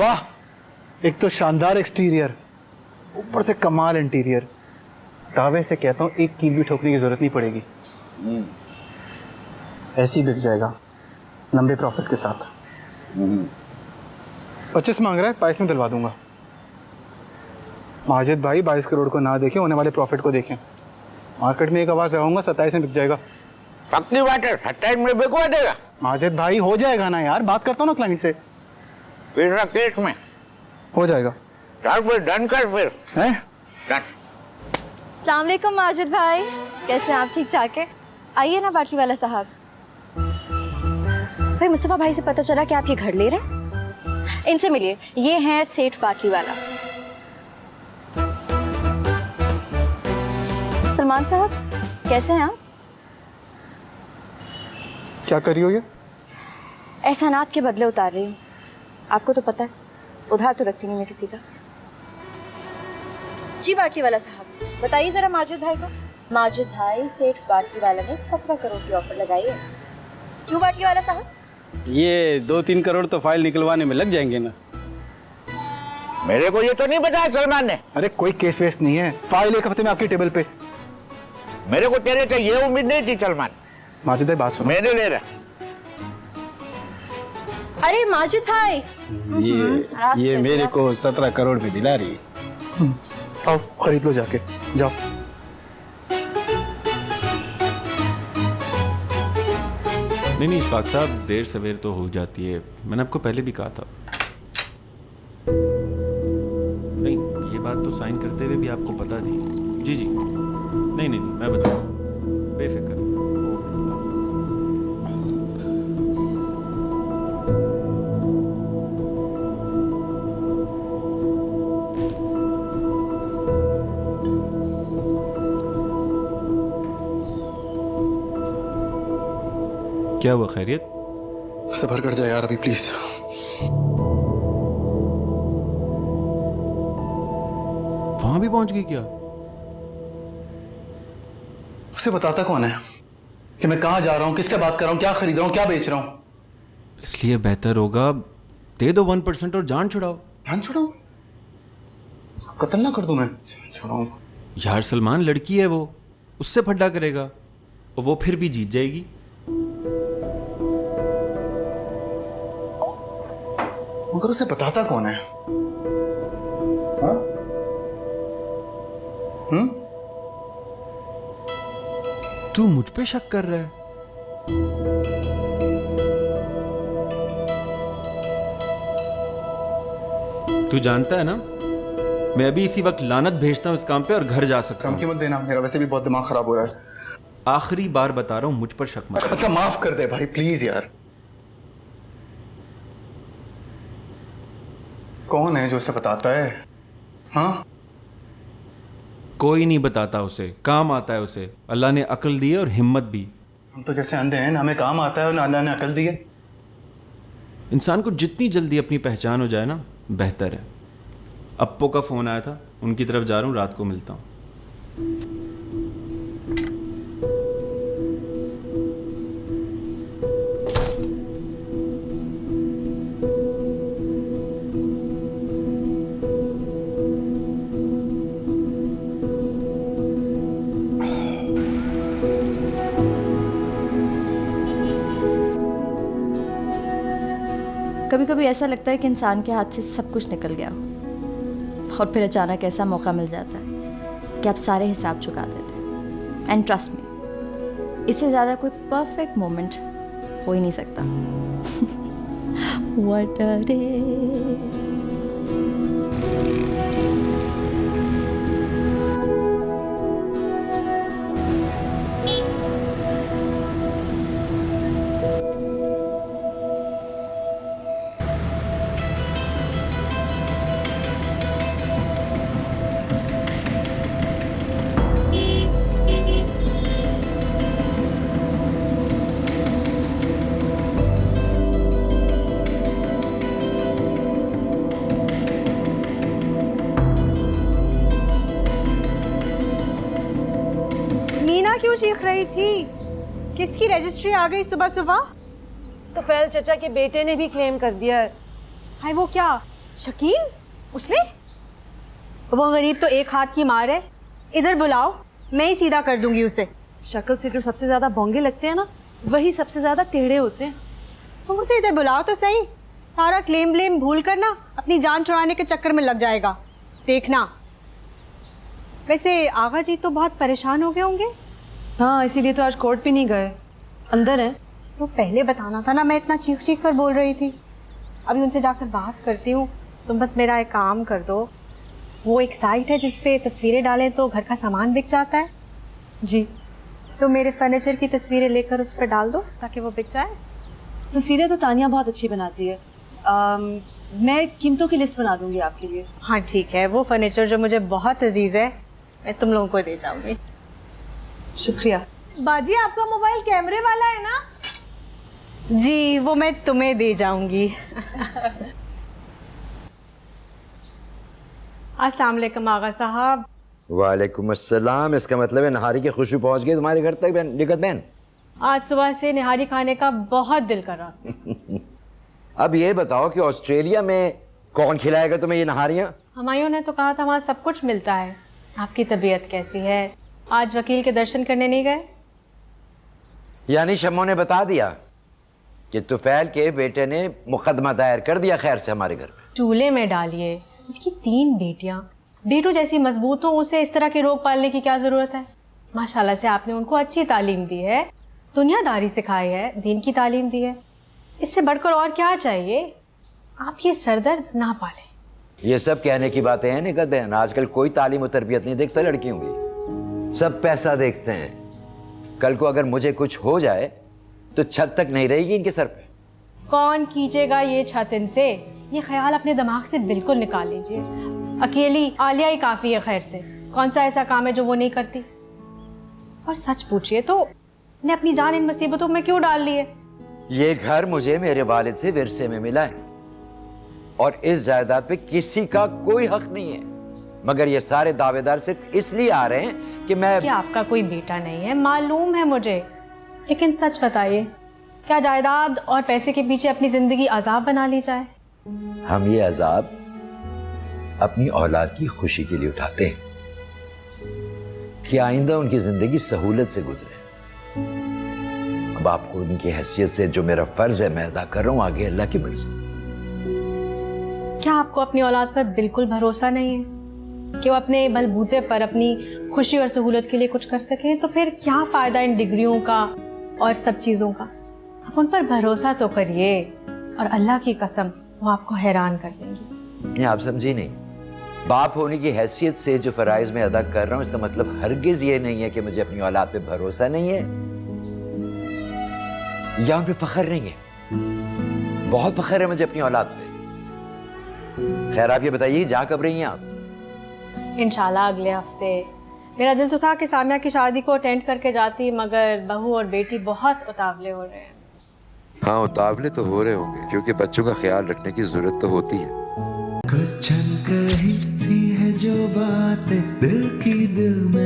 वाह, एक तो शानदार एक्सटीरियर, ऊपर से कमाल इंटीरियर। दावे से कहता हूँ एक कील भी ठोकने की जरूरत नहीं पड़ेगी। ऐसे ही बिक जाएगा लंबे प्रॉफिट के साथ। 25 मांग रहा है, 22 में दिलवा दूंगा। माजिद भाई 22 करोड़ को ना देखें, होने वाले प्रॉफिट को देखें। मार्केट में एक आवाज लगाऊंगा, 27 में बिक जाएगा। पक्की बात है, 27 में बिकवा देगा। माजिद भाई हो जाएगा ना यार, बात करता हूँ ना क्लाइंट से। फिर केस में हो जाएगा। चल फिर डन कर फिर। हैं? डन। अस्सलाम वालेकुम माजिद भाई, कैसे हैं आप? ठीक ठाक है? आइए ना बाटली वाला साहब। भाई मुस्तफा भाई से पता चला कि आप ये घर ले रहे हैं। इनसे मिलिए, ये हैं सेठ बाटली वाला। सलमान साहब कैसे हैं आप? क्या करी हो ये? एहसानात के बदले उतार रही हूँ। आपको तो पता है उधार तो रखती नहीं मैं किसी का। जी बाटली वाला साहब बताइए जरा माजिद भाई को। माजिद भाई सेठ बाटली वाला ने 17 करोड़ की ऑफर लगाई है। क्यों बाटली वाला साहब? ये 2-3 करोड़ तो फाइल निकलवाने में लग जाएंगे ना। मेरे को ये तो नहीं बताया सलमान ने। अरे कोई केस वेस नहीं है, फाइल एक हफ्ते में आपकी टेबल पे। मेरे को तेरे से ये उम्मीद नहीं थी सलमान। माजिद भाई बात सुनो। मैंने ले रहा। अरे माजिद भाई ये मेरे को 17 करोड़ में दिला रही है। आओ खरीद लो जाके, जाओ। नहीं इशफाक साहब, देर सवेर तो हो जाती है, मैंने आपको पहले भी कहा था। नहीं ये बात तो साइन करते हुए भी आपको पता थी। जी जी नहीं मैं बताऊँ, बेफिक्र। क्या हुआ, खैरियत? सब्र कर जा यार अभी प्लीज। वहां भी पहुंच गई क्या? उसे बताता कौन है कि मैं कहाँ जा रहा हूँ, किससे बात कर रहा हूँ, क्या खरीद रहा हूँ, क्या बेच रहा हूँ? इसलिए बेहतर होगा दे दो 1% और जान छुड़ाओ। जान छुड़ाऊं? कत्ल ना कर दूं मैं? छुड़ाऊं? यार सलमान लड़की है वो, उससे फड्डा करेगा और वो फिर भी जीत जाएगी। मगर उसे बताता कौन है? हाँ? तू मुझ पे शक कर रहा है? तू जानता है ना मैं अभी इसी वक्त लानत भेजता हूं इस काम पे और घर जा सकता हूं। धमकी मत देना, मेरा वैसे भी बहुत दिमाग खराब हो रहा है। आखिरी बार बता रहा हूं, मुझ पर शक मत कर। अच्छा माफ कर दे भाई प्लीज यार। कौन है जो उसे बताता है? हाँ? कोई नहीं बताता उसे, काम आता है उसे। अल्लाह ने अक्ल दी है और हिम्मत भी। हम तो जैसे अंधे हैं, ना हमें काम आता है और ना अल्लाह ने अकल दी है। इंसान को जितनी जल्दी अपनी पहचान हो जाए ना बेहतर है। अप्पो का फोन आया था, उनकी तरफ जा रहा हूँ, रात को मिलता हूँ। कभी कभी ऐसा लगता है कि इंसान के हाथ से सब कुछ निकल गया हो और फिर अचानक ऐसा मौका मिल जाता है कि आप सारे हिसाब चुका देते हैं। एंड ट्रस्ट मी, इससे ज़्यादा कोई परफेक्ट मोमेंट हो ही नहीं सकता। What a day। क्यों चीख रही थी? किसकी रजिस्ट्री आ गई सुबह सुबह? तो फैल चचा के बेटे ने भी क्लेम कर दिया है। हाय वो क्या शकील, उसने? वो गरीब तो एक हाथ की मार है। इधर बुलाओ, मैं ही सीधा कर दूंगी उसे। शक्ल से जो सबसे ज्यादा बोंगे लगते हैं ना, वही सबसे ज्यादा टेढ़े होते हैं। तुम उसे इधर बुलाओ तो सही। सारा क्लेम ब्लेम भूल कर ना अपनी जान छुड़ाने के चक्कर में लग जाएगा, देखना। वैसे आगा जी तो बहुत परेशान हो गए होंगे। हाँ, इसीलिए तो आज कोर्ट भी नहीं गए, अंदर हैं। तो पहले बताना था ना, मैं इतना चीख चीख कर बोल रही थी। अभी उनसे जाकर बात करती हूँ। तुम बस मेरा एक काम कर दो, वो एक साइट है जिस पे तस्वीरें डालें तो घर का सामान बिक जाता है जी। तो मेरे फर्नीचर की तस्वीरें लेकर उस पर डाल दो ताकि वो बिक जाए। तस्वीरें तो तानिया बहुत अच्छी बनाती है। मैं कीमतों की लिस्ट बना दूंगी आपके लिए। हाँ ठीक है, वो फर्नीचर जो मुझे बहुत अजीज़ है मैं तुम लोगों को दे जाऊंगी। शुक्रिया। बाजी, आपका मोबाइल कैमरे वाला है ना? जी, वो मैं तुम्हें दे जाऊंगी। अस्सलाम वालेकुम आगा साहब। वालेकुम अस्सलाम। इसका मतलब है नहारी की खुशबू पहुंच गई तुम्हारे घर तक लिखत बहन। आज सुबह से निहारी खाने का बहुत दिल कर रहा। अब ये बताओ कि ऑस्ट्रेलिया में कौन खिलाएगा तुम्हें ये नहारियाँ? हमायूं ने तो कहा था वहाँ सब कुछ मिलता है। आपकी तबीयत कैसी है? आज वकील के दर्शन करने नहीं गए? यानी शम्मो ने बता दिया कि तुफैल के बेटे ने मुकदमा दायर कर दिया खैर से हमारे घर पे। चूल्हे में डालिए, जिसकी 3 बेटियां, बेटू जैसी मजबूत हो, उसे इस तरह के रोग पालने की क्या ज़रूरत है? माशाल्लाह से आपने उनको अच्छी तालीम दी है, दुनियादारी सिखाई है, दीन की तालीम दी है। इससे बढ़कर और क्या चाहिए? आप ये सरदर्द ना पालें। ये सब कहने की बातें हैं निकत बहन। आजकल कोई तालीम और तरबियत नहीं देखता लड़कियों की, सब पैसा देखते हैं। कल को अगर मुझे कुछ हो जाए तो छत तक नहीं रहेगी इनके सर पे। कौन कीजिएगा ये छत इनसे? ये ख्याल अपने दिमाग से बिल्कुल निकाल लीजिए। अकेली आलिया ही काफ़ी है खैर से। कौन सा ऐसा काम है जो वो नहीं करती? और सच पूछिए तो ने अपनी जान इन मुसीबतों में क्यों डाल ली है? ये घर मुझे मेरे वालिद से विरसे में मिला है और इस जायदाद पे किसी का कोई हक नहीं है, मगर ये सारे दावेदार सिर्फ इसलिए आ रहे हैं कि मैं। क्या आपका कोई बेटा नहीं है? मालूम है मुझे, लेकिन सच बताइए, क्या जायदाद और पैसे के पीछे अपनी जिंदगी अजाब बना ली जाए? हम ये अजाब अपनी औलाद की खुशी के लिए उठाते हैं कि आइंदा उनकी जिंदगी सहूलत से गुजरे। अब आप खुद उनकी हैसियत से जो मेरा फर्ज है मैं अदा कर रहा हूं, आगे अल्लाह की मर्जी। क्या आपको अपनी औलाद पर बिल्कुल भरोसा नहीं है कि वो अपने बलबूते पर अपनी खुशी और सहूलत के लिए कुछ कर सकें? तो फिर क्या फ़ायदा इन डिग्रियों का और सब चीज़ों का? आप उन पर भरोसा तो करिए, और अल्लाह की कसम वो आपको हैरान कर देंगी। नहीं, आप समझी नहीं। बाप होने की हैसियत से जो फराइज में अदा कर रहा हूँ, इसका मतलब हरगिज ये नहीं है कि मुझे अपनी औलाद पे भरोसा नहीं है या उन पे फख्र नहीं है। बहुत फख्र है मुझे अपनी औलाद पे। खैर आप ये बताइए, जा कब रही हैं आप? इंशाल्लाह अगले हफ्ते। मेरा दिल तो था कि सामिया की शादी को अटेंड करके जाती, मगर बहू और बेटी बहुत उतावले हो रहे हैं। हाँ, उतावले तो हो रहे होंगे क्योंकि बच्चों का ख्याल रखने की जरूरत तो होती है। कुछ कही सी है जो बात दिल की दिल में